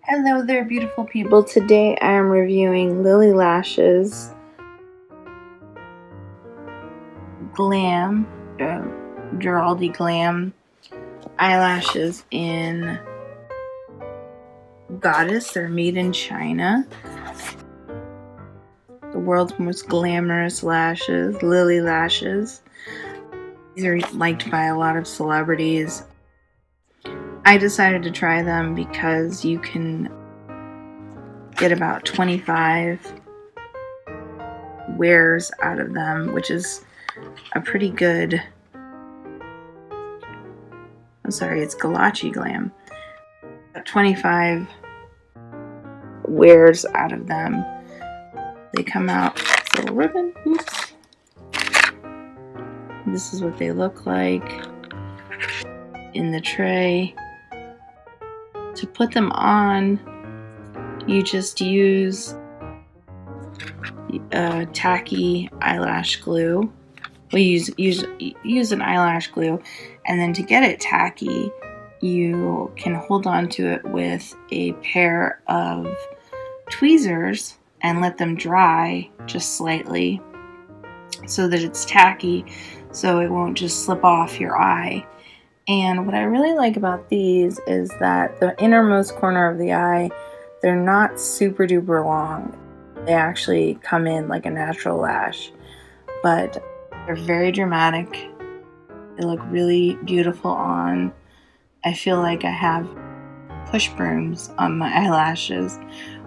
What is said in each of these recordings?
Hello there, beautiful people. Today I am reviewing Lilly Lashes GLAM, Giraldi GLAM eyelashes in Goddess. They're made in China. The world's most glamorous lashes, Lilly Lashes. These are liked by a lot of celebrities. I decided to try them because you can get about 25 wears out of them, which is a pretty good, it's Ghalichi GLAM. 25 wears out of them. They come out with a little ribbon. Oops. This is what they look like in the tray. To put them on, you just use tacky eyelash glue. We use an eyelash glue, and then to get it tacky, you can hold on to it with a pair of tweezers and let them dry just slightly so that it's tacky, so it won't just slip off your eye. And what I really like about these is that the innermost corner of the eye, they're not super duper long. They actually come in like a natural lash, but they're very dramatic. They look really beautiful on. I feel like I have push brooms on my eyelashes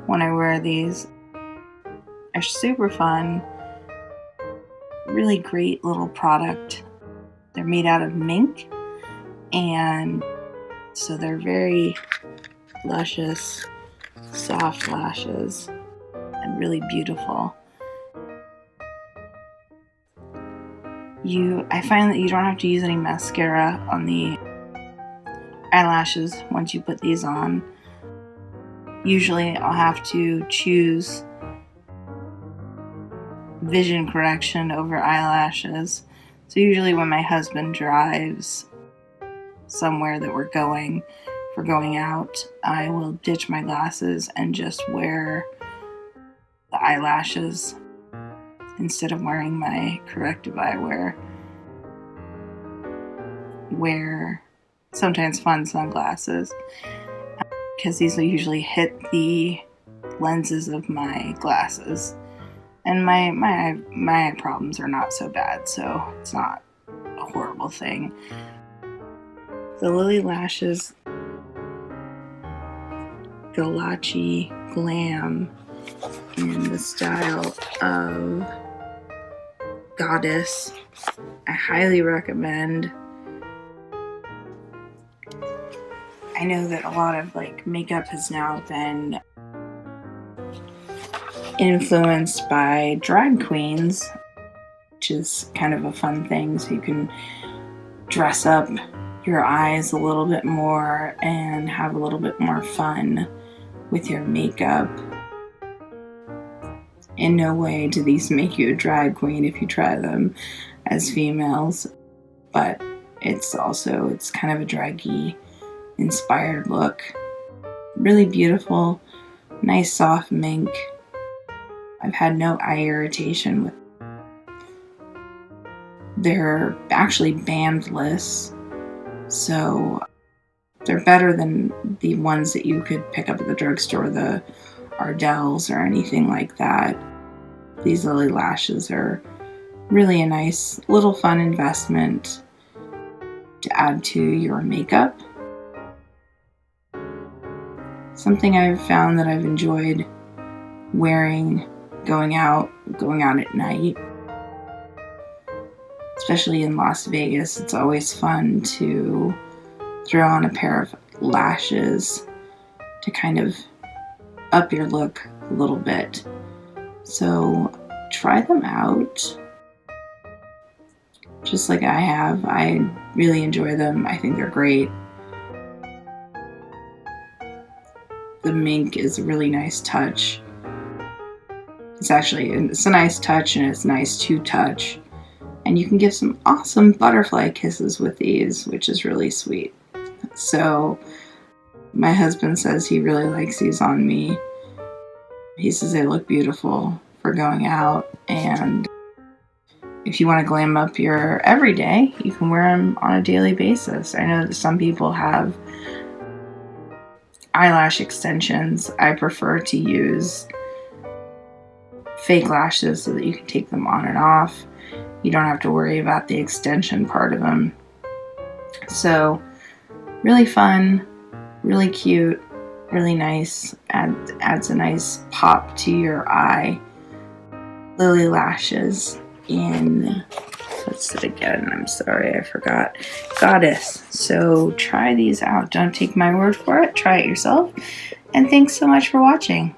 when I wear these. They're super fun. Really great little product. They're made out of mink, and so they're very luscious, soft lashes and really beautiful. I find that you don't have to use any mascara on the eyelashes once you put these on. Usually I'll have to choose vision correction over eyelashes. So usually when my husband drives somewhere that we're going out, I will ditch my glasses and just wear the eyelashes instead of wearing my corrective eyewear. Wear sometimes fun sunglasses because these will usually hit the lenses of my glasses, and my eye problems are not so bad, so it's not a horrible thing. The Lilly Lashes Ghalichi GLAM in the style of Goddess, I highly recommend. I know that a lot of makeup has now been influenced by drag queens, which is kind of a fun thing, so you can dress up your eyes a little bit more and have a little bit more fun with your makeup. In no way do these make you a drag queen if you try them as females, but it's kind of a draggy inspired look. Really beautiful, nice soft mink. I've had no eye irritation with. They're actually bandless, so they're better than the ones that you could pick up at the drugstore, the Ardells or anything like that. These Lilly Lashes are really a nice little fun investment to add to your makeup. Something I've found that I've enjoyed wearing going out at night, especially in Las Vegas. It's always fun to throw on a pair of lashes to kind of up your look a little bit. So try them out, just like I have. I really enjoy them. I think they're great. The mink is a really nice touch. It's a nice touch, and it's nice to touch. And you can give some awesome butterfly kisses with these, which is really sweet. So My husband says he really likes these on me. He says they look beautiful for going out, and if you want to glam up your everyday, you can wear them on a daily basis. I know that some people have eyelash extensions. I prefer to use fake lashes so that you can take them on and off. You don't have to worry about the extension part of them. So really fun, really cute, really nice, adds a nice pop to your eye. Lilly Lashes in, what's it again? I'm sorry, I forgot. Goddess. So try these out. Don't take my word for it. Try it yourself. And thanks so much for watching.